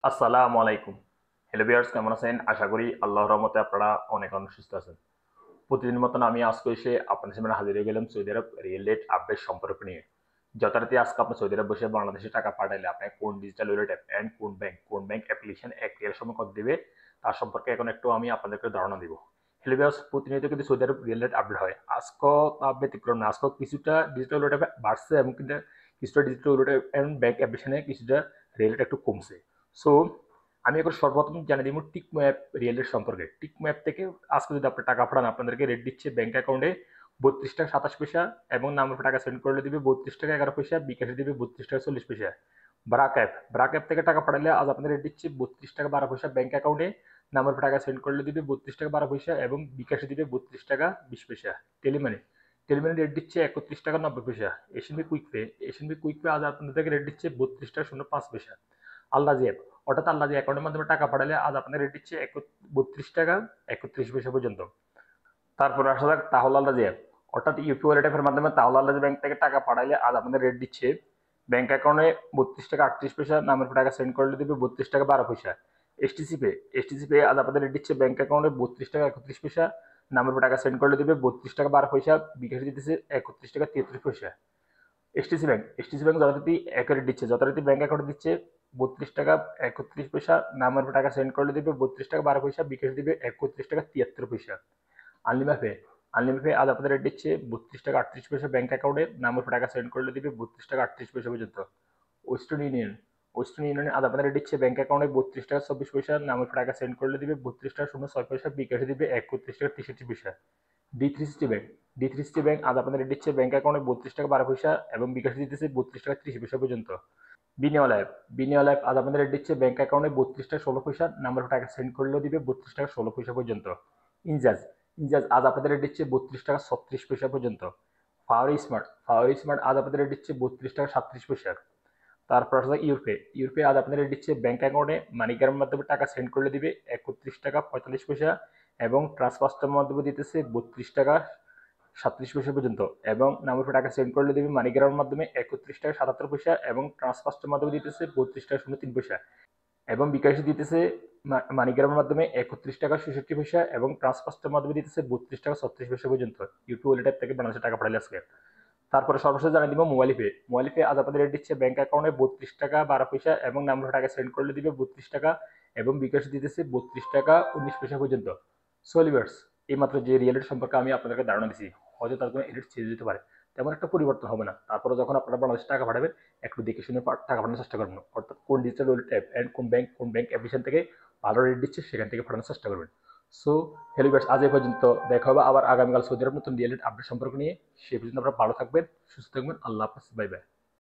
আসসালামু আলাইকুম। Hello viewers, কেমন আছেন? আশা করি আল্লাহর রহমতে আপনারা অনেক অনেক সুস্থ আছেন। প্রতিদিন মতন আমি আজকে এসে আপনাদের সামনে হাজির হয়ে গেলাম সৌদি আরব রিয়েল রেট আপডেট সম্পর্ক নিয়ে। যথারীতি আজকে আপনি সৌদি আরব বসে বাংলাদেশে টাকা পাঠাইলে আপনাকে কোন ডিজিটাল ওয়ালেট অ্যাপ এন্ড কোন ব্যাংক অ্যাপ্লিকেশন ১ রিয়াল সময় কত দিবে তার সম্পর্কে এখন একটু আমি আপনাদেরকে ধারণা দিব। হ্যালো ভিউয়ার্স, প্রতিনিয়ত কিন্তু সৌদি আরব রিয়েল রেট আপডেট হয়। আজকেও তা ব্যতিক্রম না। আজকেও কিছুটা ডিজিটাল ওয়ালেট অ্যাপ বাড়ছে এবং কিন্তু কিছুটা ডিজিটাল ওয়ালেট এন্ড ব্যাংক অ্যাপ্লিকেশনে কিছুটা রিয়েল রেট একটু কমছে। সো আমি এখন সর্বপ্রথম জানিয়ে দিব টিকমো অ্যাপ রিয়েল রেট সম্পর্কে। টিকমো অ্যাপ থেকে আজকে যদি আপনি টাকা পাঠান আপনাদেরকে রেট দিচ্ছে ব্যাংক অ্যাকাউন্টে 32 টাকা 27 পয়সা এবং নামের টাকা সেন্ড করলে দিবে 32 টাকা 11 পয়সা, বিকাশে দিবে 32 টাকা 40 পয়সা। ব্রাক অ্যাপ থেকে টাকা পাঠালে আজ আপনাদের রেট দিচ্ছে 32 টাকা 12 পয়সা ব্যাংক অ্যাকাউন্টে, নামের টাকা সেন্ড করলে দিবে 32 টাকা 12 পয়সা এবং বিকাশে দিবে 32 টাকা 20 পয়সা। টেলিমানি টেলিমানি রেট দিচ্ছে 31 টাকা 90 পয়সা। এশিয়ান বি কুইক পে আজ আপনাদেরকে রেট দিচ্ছে 32 টাকা 05 পয়সা। আল্লাজি অ্যাপ অর্থাৎ আল্লাজি অ্যাকাউন্টের মাধ্যমে টাকা পাঠালে আজ আপনাদের রেট দিচ্ছে 32 টাকা 31 পয়সা পর্যন্ত। তারপর আসা যাক তাহল আল্লাজি অ্যাপ অর্থাৎ ইউপি ওয়ালেট অ্যাপের মাধ্যমে তাহল আল্লাজি ব্যাংক থেকে টাকা পাঠাইলে আজ আপনাদের রেট দিচ্ছে ব্যাংক অ্যাকাউন্টে 32 টাকা 38 পয়সা, নামের টাকা সেন্ড করলে দিবে 32 টাকা 12 পয়সা। এসটিসি পে আজ আপনাদের রেট দিচ্ছে ব্যাংক অ্যাকাউন্টে 32 টাকা 31 পয়সা, নামের টাকা সেন্ড করলে দিবে 32 টাকা 12 পয়সা, বিকাশে দিতেছে 31 টাকা 33 পয়সা। এসটিসি ব্যাংক যথারীতি এক রেট দিচ্ছে, যথারীতি ব্যাংক অ্যাকাউন্টে দিচ্ছে 32 টাকা 31 পয়সা, নামের টাকা সেন্ড করলে দিবে 32 টাকা 12 পয়সা, বিকাশে দিবে 31 টাকা 73 পয়সা। আনলিমা পে আনলিমা পে আজ আপনাদের রেট দিচ্ছে 32 টাকা 38 পয়সা ব্যাংক অ্যাকাউন্টে, নামের টাকা সেন্ড করলে দিবে 32 টাকা 38 পয়সা পর্যন্ত। ওয়েস্টার্ন ইউনিয়ন ওয়েস্টার্ন ইউনিয়নে আজ আপনাদের রেট দিচ্ছে ব্যাংক অ্যাকাউন্টে 32 টাকা 24 পয়সা, নামের টাকা সেন্ড করলে দিবে 32 টাকা 06 পয়সা, বিকাশে দিবে 31 টাকা 63 পয়সা। ডি থ্রি সিটি ব্যাংক আজ আপনাদের রেট দিচ্ছে ব্যাংক অ্যাকাউন্টে 32 টাকা 12 পয়সা এবং বিকাশে দিতেছে 32 টাকা 30 পয়সা পর্যন্ত। বিনিয়োগ লাইফ আজ আপনাদের রেট দিচ্ছে ব্যাংক অ্যাকাউন্টে 32 টাকা 16 পয়সা, নাম্বার টাকা সেন্ড করলেও দিবে 32 টাকা 16 পয়সা পর্যন্ত। ইনজাজ ইনজাজ আজ আপনাদের রেট দিচ্ছে 32 টাকা 36 পয়সা পর্যন্ত। ফাওয়ারি স্মার্ট আজ আপনাদের রেট দিচ্ছে 32 টাকা 37 পয়সা। তারপর আসলে ইউরপে আজ আপনাদের রেট দিচ্ছে ব্যাংক অ্যাকাউন্টে মানিগ্রামের মাধ্যমে টাকা সেন্ড করলে দিবে 31 টাকা 45 পয়সা এবং ট্রান্সফারের মাধ্যমে দিতেছে 32 টাকা 37 পয়সা পর্যন্ত এবং নামের টাকা সেন্ড করলে দিবে মানিগ্রামের মাধ্যমে 31 টাকা 77 পয়সা এবং ট্রান্সফারের মাধ্যমে দিতেছে 32 টাকা 03 পয়সা এবং বিকাশে দিতেছে মানিগ্রামের মাধ্যমে 31 টাকা 66 পয়সা এবং ট্রান্সফারের মাধ্যমে দিতেছে 32 টাকা 36 পয়সা পর্যন্ত। ইউপি ওয়ালেট থেকে বাংলাদেশে টাকা পাঠালে আজকে। তারপরে সর্বশেষ জানিয়ে দিব মোবাইল পে আজ আপনাদের রেট দিচ্ছে ব্যাংক অ্যাকাউন্টে 32 টাকা 12 পয়সা এবং নামের টাকা সেন্ড করলে দিবে 32 টাকা এবং বিকাশে দিতেছে 32 টাকা 19 পয়সা পর্যন্ত। সোলিভার্স এই মাত্র যে রিয়েল রেট সম্পর্কে আমি আপনাদেরকে ধারণা দিচ্ছি, হয়তো তার কোনো এডিট চেঞ্জ দিতে পারে, তেমন একটা পরিবর্তন হবে না। তারপরে যখন আপনারা বাংলাদেশে টাকা পাঠাবেন একটু দেখে শুনে টাকা পাঠানোর চেষ্টা করবেন, অর্থাৎ কোন ডিজিটাল ওয়ালেট অ্যাপ এন্ড কোন ব্যাংক অ্যাপ্লিকেশন থেকে ভালো রেট দিচ্ছে সেখান থেকে পাঠানোর চেষ্টা করবেন। সো হ্যালো ভিউয়ার্স, আজ এই পর্যন্ত। দেখা হবে আবার আগামীকাল সৌদি আরব নতুন রিয়েল আপডেট সম্পর্ক নিয়ে। সে পর্যন্ত আপনারা ভালো থাকবেন, সুস্থ থাকবেন। আল্লাহ হাফেজ, বাই বাই।